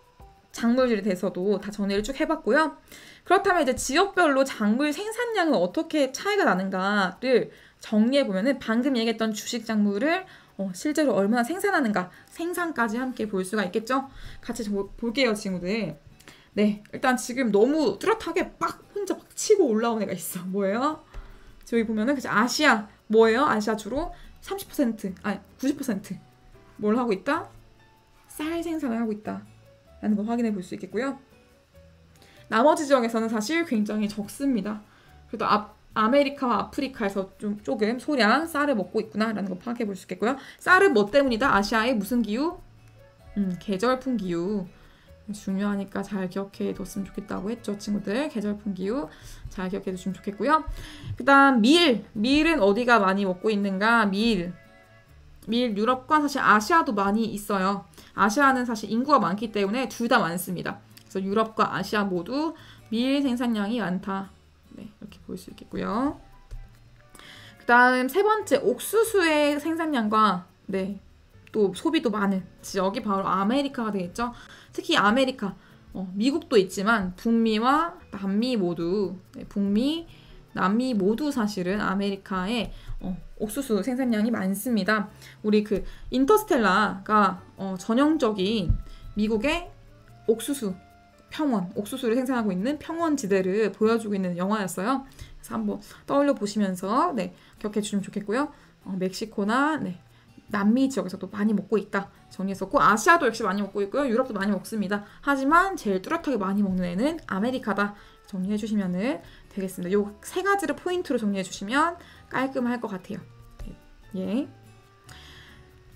Speaker 1: 작물들에 대해서도 다 정리를 쭉 해봤고요. 그렇다면 이제 지역별로 작물 생산량은 어떻게 차이가 나는가를 정리해보면은 방금 얘기했던 주식 작물을 실제로 얼마나 생산하는가, 생산까지 함께 볼 수가 있겠죠? 같이 볼게요, 친구들. 네, 일단 지금 너무 뚜렷하게 혼자 막 치고 올라온 애가 있어. 뭐예요? 저기 보면은 그치, 아시아 뭐예요? 아시아 주로 30%, 아니 90% 뭘 하고 있다? 쌀 생산을 하고 있다 라는 거 확인해 볼 수 있겠고요. 나머지 지역에서는 사실 굉장히 적습니다. 그래도 아메리카와 아프리카에서 조금 소량 쌀을 먹고 있구나 라는 거 파악해 볼 수 있겠고요. 쌀은 뭐 때문이다? 아시아의 무슨 기후? 계절풍 기후. 중요하니까 잘 기억해 뒀으면 좋겠다고 했죠, 친구들. 계절풍 기후 잘 기억해 두시면 좋겠고요. 그 다음 밀은 어디가 많이 먹고 있는가? 밀 유럽과 사실 아시아도 많이 있어요. 아시아는 사실 인구가 많기 때문에 둘 다 많습니다. 그래서 유럽과 아시아 모두 밀 생산량이 많다. 네, 이렇게 볼 수 있겠고요. 그 다음 세 번째, 옥수수의 생산량과 네, 또 소비도 많은 지역이 바로 아메리카가 되겠죠. 특히 아메리카, 미국도 있지만 북미와 남미 모두, 네, 북미, 남미 모두 사실은 아메리카에 옥수수 생산량이 많습니다. 우리 그 인터스텔라가 전형적인 미국의 옥수수 평원, 옥수수를 생산하고 있는 평원지대를 보여주고 있는 영화였어요. 그래서 한번 떠올려 보시면서 네, 기억해 주시면 좋겠고요. 멕시코나 네, 남미 지역에서도 많이 먹고 있다 정리했었고, 아시아도 역시 많이 먹고 있고요. 유럽도 많이 먹습니다. 하지만 제일 뚜렷하게 많이 먹는 애는 아메리카다 정리해 주시면 되겠습니다. 요 세 가지를 포인트로 정리해 주시면 깔끔할 것 같아요. 예.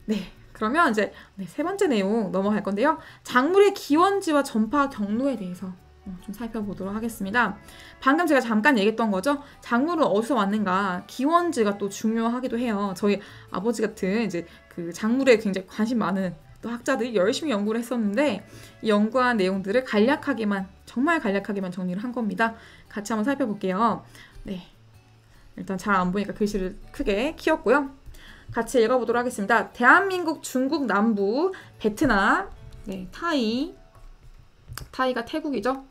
Speaker 1: 네. 그러면 이제 세 번째 내용 넘어갈 건데요. 작물의 기원지와 전파 경로에 대해서 좀 살펴보도록 하겠습니다. 방금 제가 잠깐 얘기했던 거죠. 작물은 어디서 왔는가, 기원지가 또 중요하기도 해요. 저희 아버지 같은 이제 그 작물에 굉장히 관심 많은 또 학자들이 열심히 연구를 했었는데, 이 연구한 내용들을 정말 간략하게만 정리를 한 겁니다. 같이 한번 살펴볼게요. 네, 일단 잘 안 보니까 글씨를 크게 키웠고요. 같이 읽어보도록 하겠습니다. 대한민국, 중국 남부, 베트남, 네, 타이가 태국이죠.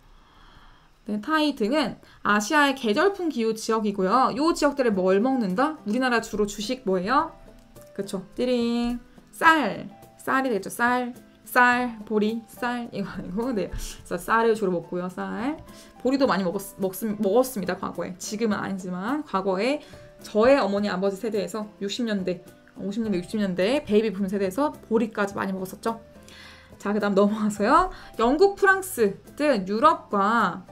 Speaker 1: 네, 타이 등은 아시아의 계절풍 기후 지역이고요. 이 지역들을 뭘 먹는다? 우리나라 주로 주식 뭐예요? 그쵸, 띠링, 쌀이 되겠죠. 쌀, 보리, 쌀 이거 아니고, 네, 그래서 쌀을 주로 먹고요. 보리도 많이 먹었습니다. 과거에. 지금은 아니지만 과거에 저의 어머니 아버지 세대에서 60년대, 50년대, 60년대 베이비 붐 세대에서 보리까지 많이 먹었었죠. 자, 그 다음 넘어가서요. 영국, 프랑스 등 유럽과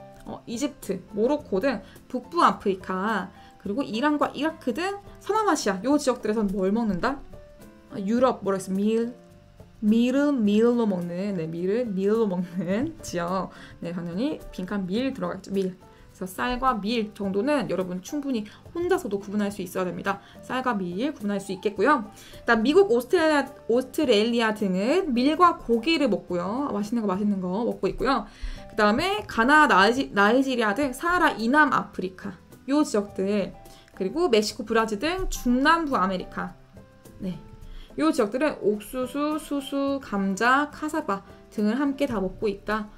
Speaker 1: 이집트, 모로코 등 북부 아프리카, 그리고 이란과 이라크 등 서남아시아 요 지역들에서는 뭘 먹는다? 유럽 뭐라 했어? 밀로 먹는, 네, 밀로 먹는 지역. 네, 당연히 빈칸 밀 들어가겠죠. 밀. 그래서 쌀과 밀 정도는 여러분 충분히 혼자서도 구분할 수 있어야 됩니다. 쌀과 밀 구분할 수 있겠고요. 일단 미국, 오스트레일리아 등은 밀과 고기를 먹고요. 맛있는 거 먹고 있고요. 그 다음에 가나, 나이지리아 등 사하라 이남 아프리카 요 지역들, 그리고 멕시코, 브라질 등 중남부 아메리카, 네, 요 지역들은 옥수수, 수수, 감자, 카사바 등을 함께 다 먹고 있다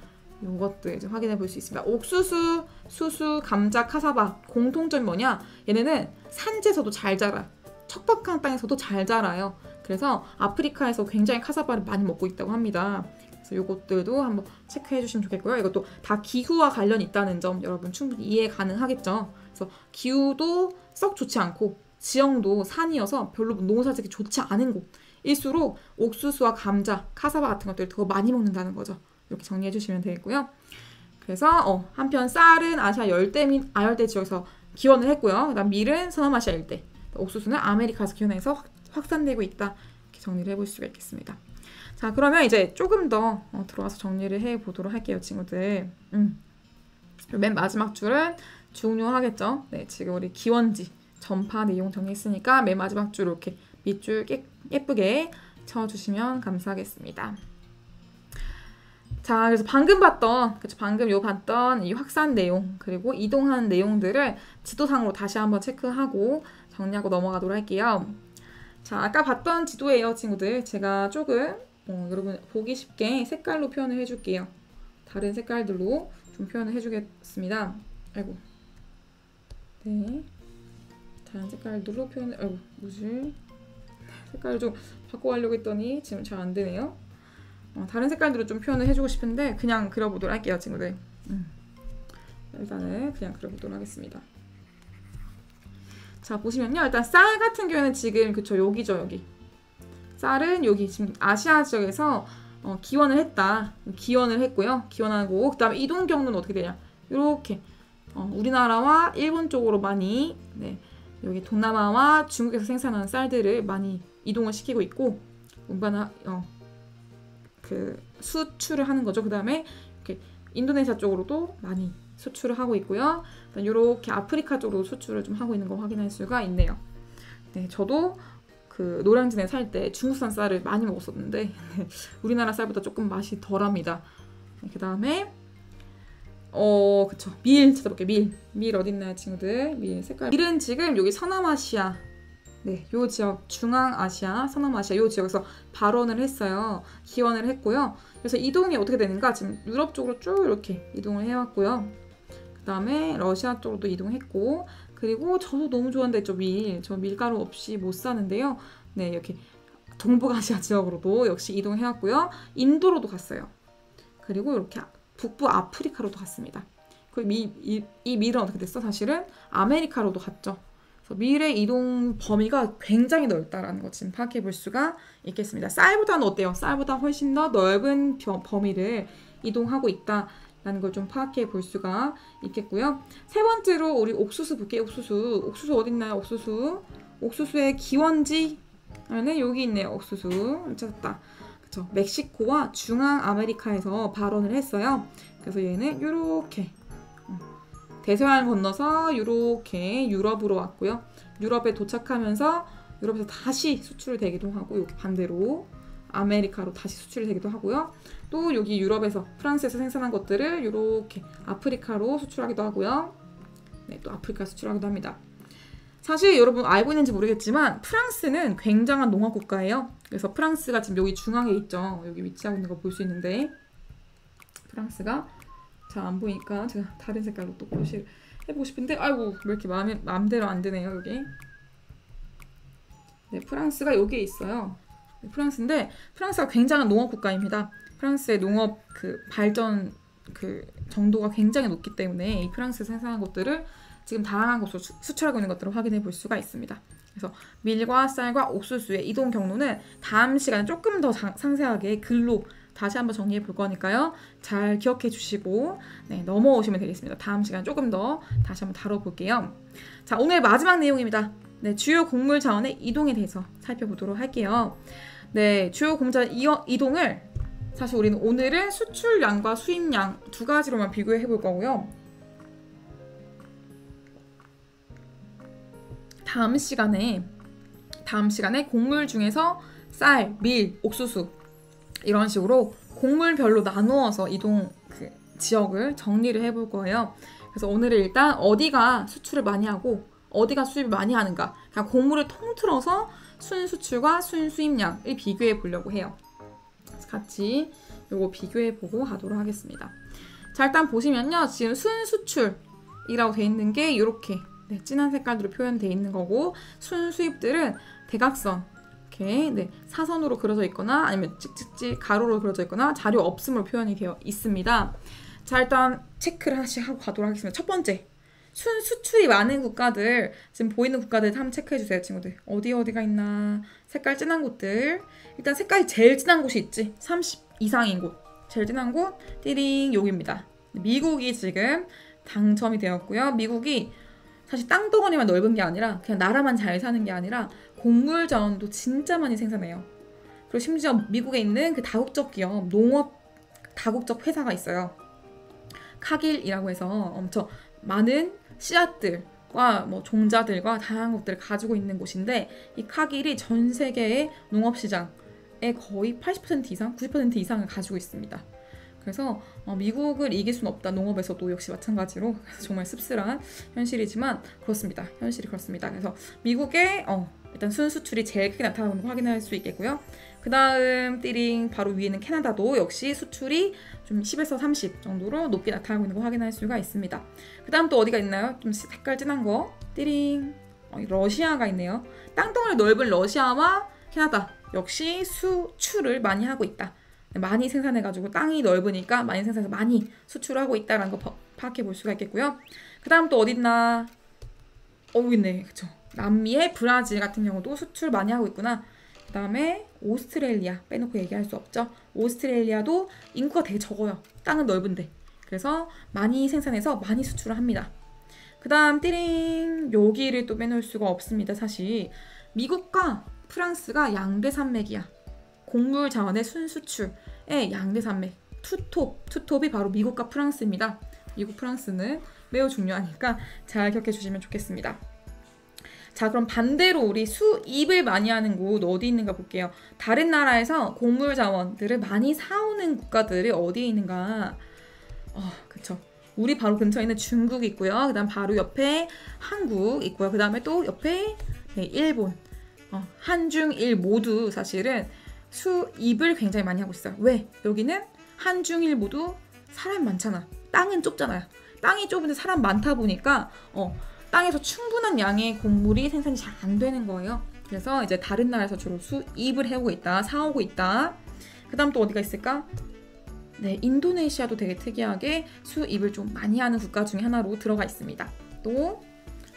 Speaker 1: 이것도 이제 확인해 볼 수 있습니다. 옥수수, 수수, 감자, 카사바 공통점이 뭐냐? 얘네는 산지에서도 잘 자라. 척박한 땅에서도 잘 자라요. 그래서 아프리카에서 굉장히 카사바를 많이 먹고 있다고 합니다. 그래서 이것들도 한번 체크해 주시면 좋겠고요. 이것도 다 기후와 관련이 있다는 점 여러분 충분히 이해 가능하겠죠. 그래서 기후도 썩 좋지 않고 지형도 산이어서 별로 농사짓기 좋지 않은 곳일수록 옥수수와 감자, 카사바 같은 것들을 더 많이 먹는다는 거죠. 이렇게 정리해 주시면 되겠고요. 그래서 한편 쌀은 아시아 열대 및 아열대 지역에서 기원을 했고요. 그다음 밀은 서남아시아 일대, 옥수수는 아메리카에서 기원해서 확산되고 있다. 이렇게 정리를 해볼 수가 있겠습니다. 자, 그러면 이제 조금 더 들어와서 정리를 해보도록 할게요, 친구들. 맨 마지막 줄은 중요하겠죠. 네, 지금 우리 기원지 전파 내용 정리했으니까 맨 마지막 줄 이렇게 밑줄 예쁘게 쳐주시면 감사하겠습니다. 자, 그래서 방금 봤던 이 확산 내용 그리고 이동하는 내용들을 지도상으로 다시 한번 체크하고 정리하고 넘어가도록 할게요. 자, 아까 봤던 지도예요, 친구들. 제가 조금 여러분 보기 쉽게 색깔로 표현을 해줄게요. 다른 색깔들로 좀 표현을 해주겠습니다. 아이고, 네, 다른 색깔들로 뭐지? 색깔을 좀 바꿔가려고 했더니 지금 잘 안 되네요. 다른 색깔들로 좀 표현을 해주고 싶은데 그냥 그려보도록 할게요, 친구들. 일단은 그냥 그려보도록 하겠습니다. 자, 보시면요, 일단 쌀 같은 경우에는 지금 그쵸, 여기죠, 여기. 쌀은 여기 지금 아시아 지역에서 기원을 했다. 기원을 했고요. 기원하고 그다음에 이동 경로는 어떻게 되냐? 이렇게 우리나라와 일본 쪽으로 많이, 네, 여기 동남아와 중국에서 생산하는 쌀들을 많이 이동을 시키고 있고, 그 수출을 하는 거죠. 그다음에 이렇게 인도네시아 쪽으로도 많이 수출을 하고 있고요. 이렇게 아프리카 쪽으로 수출을 좀 하고 있는 거 확인할 수가 있네요. 네, 저도 그 노량진에 살 때 중국산 쌀을 많이 먹었었는데 우리나라 쌀보다 조금 맛이 덜합니다. 그 다음에 그쵸, 밀 찾아볼게요. 밀 어딨나요, 친구들? 밀 색깔. 밀은 지금 여기 서남아시아, 네, 요 지역, 중앙아시아, 서남아시아 요 지역에서 발원을 했어요. 기원을 했고요. 그래서 이동이 어떻게 되는가? 지금 유럽 쪽으로 쭉 이렇게 이동을 해왔고요. 그 다음에 러시아 쪽으로도 이동했고, 그리고 저도 너무 좋아하는데 있죠, 밀. 저 밀가루 없이 못 사는데요. 네, 이렇게 동북아시아 지역으로도 역시 이동해왔고요. 인도로도 갔어요. 그리고 이렇게 북부 아프리카로도 갔습니다. 그리고 이 밀은 어떻게 됐어? 사실은 아메리카로도 갔죠. 그래서 밀의 이동 범위가 굉장히 넓다라는 거 지금 파악해 볼 수가 있겠습니다. 쌀보다는 어때요? 쌀보다 훨씬 더 넓은 범위를 이동하고 있다. 라는 걸 좀 파악해 볼 수가 있겠고요. 세 번째로 우리 옥수수 볼게요. 옥수수 어딨나요? 옥수수의 기원지 는 여기 있네요. 옥수수 찾았다. 그쵸? 멕시코와 중앙 아메리카에서 발원을 했어요. 그래서 얘는 이렇게 대서양을 건너서 이렇게 유럽으로 왔고요. 유럽에 도착하면서 유럽에서 다시 수출을 되기도 하고, 여기 반대로 아메리카로 다시 수출이 되기도 하고요. 또 여기 유럽에서, 프랑스에서 생산한 것들을 이렇게 아프리카로 수출하기도 하고요. 네, 또 아프리카 수출하기도 합니다. 사실 여러분 알고 있는지 모르겠지만 프랑스는 굉장한 농업 국가예요. 그래서 프랑스가 지금 여기 중앙에 있죠. 여기 위치하고 있는 거 볼 수 있는데, 프랑스가 잘 안 보이니까 제가 다른 색깔로 또 표시를 해보고 싶은데, 아이고 왜 이렇게 마음대로 안 되네요, 여기. 네, 프랑스가 여기에 있어요. 프랑스인데 프랑스가 굉장한 농업 국가입니다. 프랑스의 농업 발전 정도가 굉장히 높기 때문에 이 프랑스에서 생산한 것들을 지금 다양한 곳으로 수출하고 있는 것들을 확인해 볼 수가 있습니다. 그래서 밀과 쌀과 옥수수의 이동 경로는 다음 시간에 조금 더 상세하게 글로 다시 한번 정리해 볼 거니까요. 잘 기억해 주시고, 네, 넘어오시면 되겠습니다. 다음 시간에 조금 더 다시 한번 다뤄볼게요. 자, 오늘 마지막 내용입니다. 네, 주요 곡물 자원의 이동에 대해서 살펴보도록 할게요. 네, 주요 곡물 자원 이동을 사실 우리는 오늘은 수출량과 수입량 두 가지로만 비교해 볼 거고요. 다음 시간에 곡물 중에서 쌀, 밀, 옥수수 이런 식으로 곡물별로 나누어서 이동 지역을 정리를 해볼 거예요. 그래서 오늘은 일단 어디가 수출을 많이 하고 어디가 수입을 많이 하는가, 그냥 곡물을 통틀어서 순수출과 순수입량을 비교해 보려고 해요. 그래서 같이 요거 비교해 보고 하도록 하겠습니다. 자, 일단 보시면요. 지금 순수출이라고 돼 있는 게 이렇게 진한 색깔로 표현되어 있는 거고, 순수입들은 대각선, 이렇게 사선으로 그려져 있거나 아니면 찍찍찍 가로로 그려져 있거나 자료 없음으로 표현이 되어 있습니다. 자, 일단 체크를 하나씩 하고 가도록 하겠습니다. 첫 번째, 순수출이 많은 국가들, 지금 보이는 국가들 한번 체크해주세요, 친구들. 어디가 있나. 색깔 진한 곳들. 일단 색깔이 제일 진한 곳이 있지. 30 이상인 곳. 제일 진한 곳, 띠링, 여기입니다. 미국이 지금 당첨이 되었고요. 미국이 사실 땅덩어리만 넓은 게 아니라 그냥 나라만 잘 사는 게 아니라 곡물 자원도 진짜 많이 생산해요. 그리고 심지어 미국에 있는 그 다국적 기업, 농업 다국적 회사가 있어요. 카길이라고 해서 엄청 많은 씨앗들과 뭐 종자들과 다양한 것들을 가지고 있는 곳인데, 이 카길이 전 세계의 농업 시장의 거의 80% 이상, 90% 이상을 가지고 있습니다. 그래서 미국을 이길 수는 없다. 농업에서도 역시 마찬가지로. 그래서 정말 씁쓸한 현실이지만 그렇습니다. 현실이 그렇습니다. 그래서 미국의 일단 순수출이 제일 크게 나타나는 거 확인할 수 있겠고요. 그 다음 띠링 바로 위에는 캐나다도 역시 수출이 좀 10에서 30 정도로 높게 나타나고 있는 거 확인할 수가 있습니다. 그 다음 또 어디가 있나요? 좀 색깔 진한 거 띠링 러시아가 있네요. 땅덩어리 넓은 러시아와 캐나다 역시 수출을 많이 하고 있다. 많이 생산해가지고 땅이 넓으니까 많이 생산해서 많이 수출하고 있다라는 거 파악해 볼 수가 있겠고요. 그 다음 또 어디 있나? 여기 있네. 그쵸. 남미의 브라질 같은 경우도 수출 많이 하고 있구나. 그 다음에 오스트레일리아 빼놓고 얘기할 수 없죠. 오스트레일리아도 인구가 되게 적어요. 땅은 넓은데. 그래서 많이 생산해서 많이 수출을 합니다. 그 다음 띠링 여기를 또 빼놓을 수가 없습니다. 사실 미국과 프랑스가 양대 산맥이야. 곡물 자원의 순수출의 양대 산맥 투톱이 바로 미국과 프랑스입니다. 미국, 프랑스는 매우 중요하니까 잘 기억해 주시면 좋겠습니다. 자, 그럼 반대로 우리 수입을 많이 하는 곳 어디 있는가 볼게요. 다른 나라에서 곡물 자원들을 많이 사오는 국가들이 어디에 있는가? 그쵸. 우리 바로 근처에 있는 중국이 있고요. 그 다음 바로 옆에 한국 있고요. 그 다음에 또 옆에 일본. 한중일 모두 사실은 수입을 굉장히 많이 하고 있어요. 왜? 여기는 한중일 모두 사람 많잖아. 땅은 좁잖아요. 땅이 좁은데 사람 많다 보니까 땅에서 충분한 양의 곡물이 생산이 잘 안 되는 거예요. 그래서 이제 다른 나라에서 주로 수입을 해오고 있다, 사오고 있다. 그 다음 또 어디가 있을까? 네, 인도네시아도 되게 특이하게 수입을 좀 많이 하는 국가 중에 하나로 들어가 있습니다. 또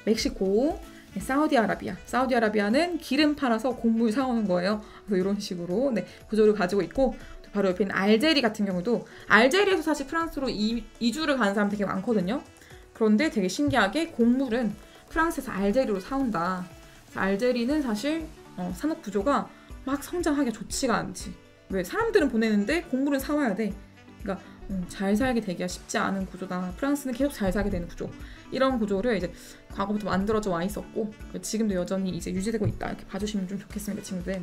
Speaker 1: 멕시코, 사우디아라비아. 사우디아라비아는 기름 팔아서 곡물 사오는 거예요. 그래서 이런 식으로 구조를 가지고 있고, 바로 옆에 있는 알제리 같은 경우도, 알제리에서 사실 프랑스로 이주를 가는 사람 되게 많거든요. 그런데 되게 신기하게 곡물은 프랑스에서 알제리로 사온다. 알제리는 사실 산업 구조가 막 성장하기가 좋지가 않지. 왜? 사람들은 보내는데 곡물은 사와야 돼. 그러니까 잘 살게 되기가 쉽지 않은 구조다. 프랑스는 계속 잘 살게 되는 구조. 이런 구조를 이제 과거부터 만들어져 와 있었고 지금도 여전히 이제 유지되고 있다. 이렇게 봐주시면 좀 좋겠습니다, 친구들.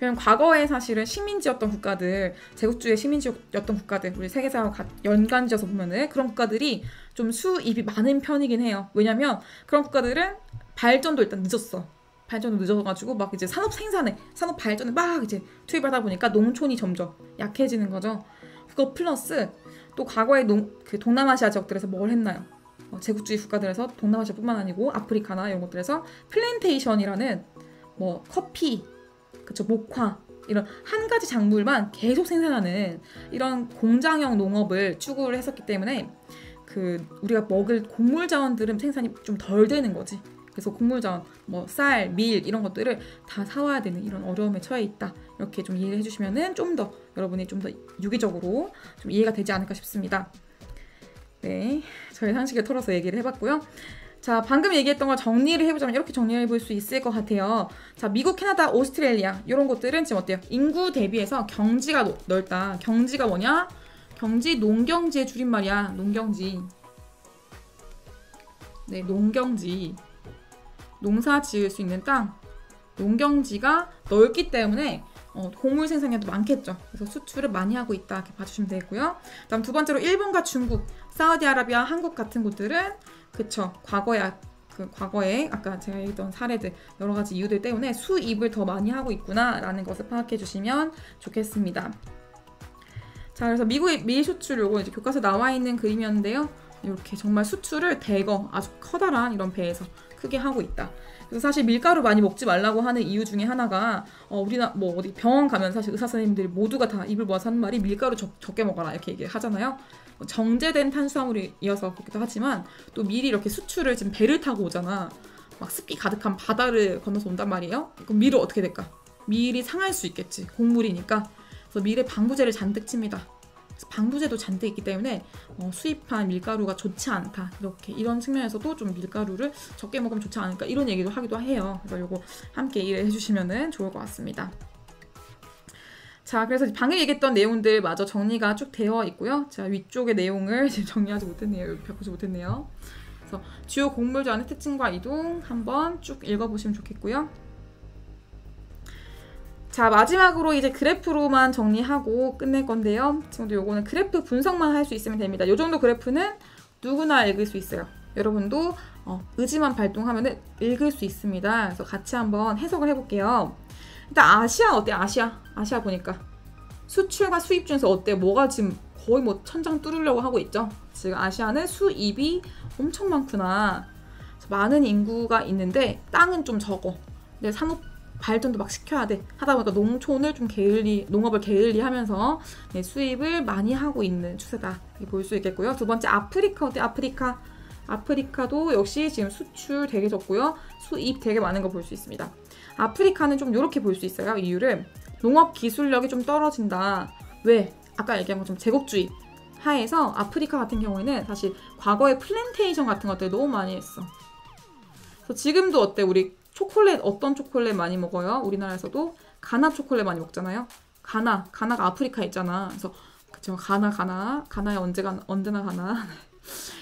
Speaker 1: 왜냐면 과거에 사실은 식민지였던 국가들, 제국주의 식민지였던 국가들, 우리 세계사와 연관지어서 보면은 그런 국가들이 좀 수입이 많은 편이긴 해요. 왜냐면 그런 국가들은 발전도 일단 늦었어. 발전도 늦어가지고 막 이제 산업 발전에 막 이제 투입을 하다 보니까 농촌이 점점 약해지는 거죠. 그거 플러스 또 과거에 그 동남아시아 지역들에서 뭘 했나요? 제국주의 국가들에서 동남아시아뿐만 아니고 아프리카나 이런 것들에서 플랜테이션이라는 뭐 커피, 그쵸, 목화 이런 한 가지 작물만 계속 생산하는 이런 공장형 농업을 추구를 했었기 때문에 그 우리가 먹을 곡물 자원들은 생산이 좀 덜 되는 거지. 그래서 곡물 자원, 뭐 쌀, 밀 이런 것들을 다 사와야 되는 이런 어려움에 처해 있다. 이렇게 좀 이해를 해주시면은 좀 더 여러분이 좀 더 유기적으로 좀 이해가 되지 않을까 싶습니다. 네, 저희 상식을 털어서 얘기를 해봤고요. 자, 방금 얘기했던 걸 정리를 해보자면 이렇게 정리해 볼 수 있을 것 같아요. 자, 미국, 캐나다, 오스트레일리아 이런 곳들은 지금 어때요? 인구 대비해서 경지가 넓다. 경지가 뭐냐? 경지, 농경지의 줄임말이야. 농경지. 네, 농경지. 농사 지을 수 있는 땅. 농경지가 넓기 때문에 곡물 생산량도 많겠죠. 그래서 수출을 많이 하고 있다. 이렇게 봐주시면 되고요. 다음 두 번째로 일본과 중국, 사우디아라비아, 한국 같은 곳들은 그쵸, 과거에 아까 제가 얘기했던 사례들 여러 가지 이유들 때문에 수입을 더 많이 하고 있구나 라는 것을 파악해 주시면 좋겠습니다. 자, 그래서 미국의 밀 수출 요거 이제 교과서에 나와 있는 그림이었는데요. 이렇게 정말 수출을 대거 아주 커다란 이런 배에서 크게 하고 있다. 그래서 사실 밀가루 많이 먹지 말라고 하는 이유 중에 하나가 우리나 뭐 어디 병원 가면 사실 의사 선생님들이 모두가 다 입을 모아서 하는 말이 밀가루 적게 먹어라 이렇게 얘기하잖아요. 정제된 탄수화물이어서 그렇기도 하지만 또 밀이 이렇게 수출을 지금 배를 타고 오잖아. 막 습기 가득한 바다를 건너서 온단 말이에요. 그럼 밀은 어떻게 될까? 밀이 상할 수 있겠지. 곡물이니까. 그래서 밀에 방부제를 잔뜩 칩니다. 방부제도 잔뜩 있기 때문에 수입한 밀가루가 좋지 않다. 이렇게 이런 측면에서도 좀 밀가루를 적게 먹으면 좋지 않을까 이런 얘기도 하기도 해요. 그래서 요거 함께 이해해 주시면 좋을 것 같습니다. 자, 그래서 방금 얘기했던 내용들 마저 정리가 쭉 되어 있고요. 자, 위쪽의 내용을 지금 정리하지 못했네요. 여기 바꾸지 못했네요. 그래서 주요 곡물 전의 특징과 이동 한번 쭉 읽어보시면 좋겠고요. 자, 마지막으로 이제 그래프로만 정리하고 끝낼 건데요. 지금도 요거는 그래프 분석만 할 수 있으면 됩니다. 요 정도 그래프는 누구나 읽을 수 있어요. 여러분도 의지만 발동하면 읽을 수 있습니다. 그래서 같이 한번 해석을 해볼게요. 일단 아시아 어때요? 아시아 보니까 수출과 수입 중에서 어때요? 뭐가 지금 거의 뭐 천장 뚫으려고 하고 있죠? 지금 아시아는 수입이 엄청 많구나. 많은 인구가 있는데 땅은 좀 적어. 근데 산업 발전도 막 시켜야 돼. 하다 보니까 농촌을 좀 농업을 게을리하면서 수입을 많이 하고 있는 추세다. 이렇게 볼 수 있겠고요. 두 번째 아프리카 어때? 아프리카도 역시 지금 수출 되게 적고요. 수입 되게 많은 거 볼 수 있습니다. 아프리카는 좀 이렇게 볼 수 있어요. 이유를 농업 기술력이 좀 떨어진다. 왜? 아까 얘기한 것처럼 제국주의 하에서 아프리카 같은 경우에는 사실 과거에 플랜테이션 같은 것들 너무 많이 했어. 그래서 지금도 어때? 우리 초콜릿 어떤 초콜릿 많이 먹어요? 우리나라에서도 가나 초콜릿 많이 먹잖아요. 가나가 아프리카에 있잖아. 그래서 그쵸, 가나에 언제나 가나.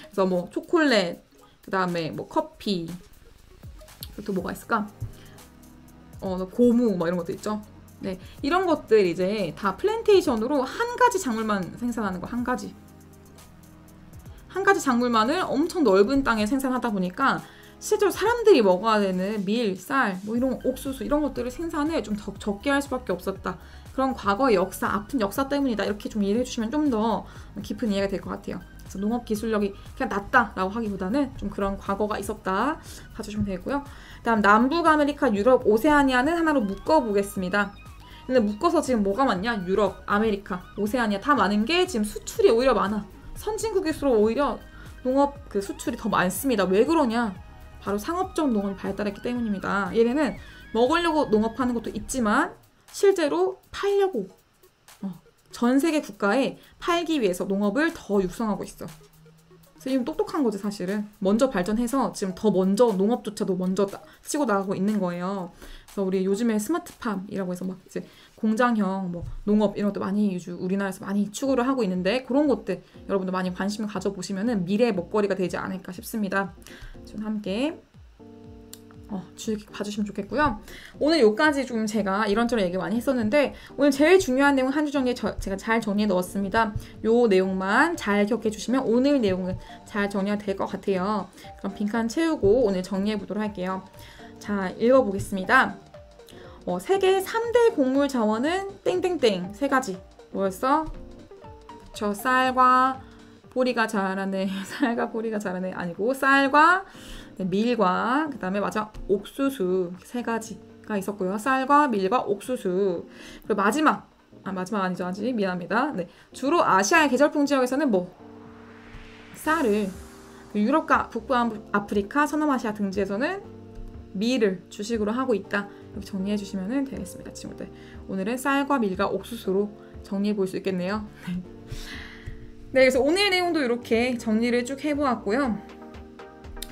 Speaker 1: 그래서 뭐 초콜릿, 그다음에 뭐 커피, 또 뭐가 있을까? 고무 뭐 이런 것도 있죠. 네, 이런 것들 이제 다 플랜테이션으로 한 가지 작물만 생산하는 거, 한 가지 작물만을 엄청 넓은 땅에 생산하다 보니까 실제로 사람들이 먹어야 되는 밀, 쌀, 뭐 이런 옥수수 이런 것들을 생산을 좀 적게 할 수밖에 없었다. 그런 과거의 역사, 아픈 역사 때문이다. 이렇게 좀 이해해 주시면 좀 더 깊은 이해가 될 것 같아요. 그래서 농업 기술력이 그냥 낮다라고 하기보다는 좀 그런 과거가 있었다 봐주시면 되고요. 다음 남북 아메리카, 유럽, 오세아니아는 하나로 묶어보겠습니다. 근데 묶어서 지금 뭐가 많냐? 유럽, 아메리카, 오세아니아 다 많은 게 지금 수출이 오히려 많아. 선진국일수록 오히려 농업 그 수출이 더 많습니다. 왜 그러냐? 바로 상업적 농업이 발달했기 때문입니다. 얘네는 먹으려고 농업하는 것도 있지만 실제로 팔려고 전 세계 국가에 팔기 위해서 농업을 더 육성하고 있어. 그래서 이건 똑똑한 거지 사실은. 먼저 발전해서 지금 더 먼저 농업조차도 먼저 치고 나가고 있는 거예요. 그래서 우리 요즘에 스마트팜이라고 해서 막 이제 공장형 뭐 농업 이런 것도 많이 우리나라에서 많이 추구를 하고 있는데 그런 것들 여러분들 많이 관심을 가져보시면은 미래의 먹거리가 되지 않을까 싶습니다. 좀 함께 주의 깊게 봐주시면 좋겠고요. 오늘 여기까지 좀 제가 이런저런 얘기 많이 했었는데 오늘 제일 중요한 내용 한 주 정리에 제가 잘 정리해 넣었습니다. 요 내용만 잘 기억해 주시면 오늘 내용은 잘 정리가 될 것 같아요. 그럼 빈칸 채우고 오늘 정리해 보도록 할게요. 자, 읽어보겠습니다. 세계 3대 곡물 자원은 땡땡땡 세 가지. 뭐였어? 그쵸, 쌀과 보리가 자라네. 쌀과 보리가 자라네 아니고 쌀과 밀과 그 다음에 옥수수 세 가지가 있었고요. 쌀과 밀과 옥수수. 그리고 마지막 아니죠. 아직 미안합니다. 네, 주로 아시아의 계절풍 지역에서는 쌀을, 유럽과 북부아프리카, 서남아시아 등지에서는 밀을 주식으로 하고 있다. 이렇게 정리해 주시면 되겠습니다. 친구들. 오늘은 쌀과 밀과 옥수수로 정리해 볼 수 있겠네요. 네, 그래서 오늘 내용도 이렇게 정리를 쭉 해보았고요.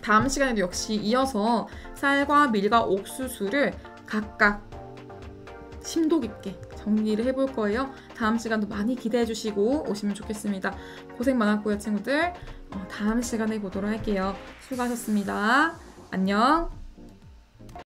Speaker 1: 다음 시간에도 역시 이어서 쌀과 밀과 옥수수를 각각 심도 깊게 정리를 해볼 거예요. 다음 시간도 많이 기대해 주시고 오시면 좋겠습니다. 고생 많았고요, 친구들. 다음 시간에 보도록 할게요. 수고하셨습니다. 안녕.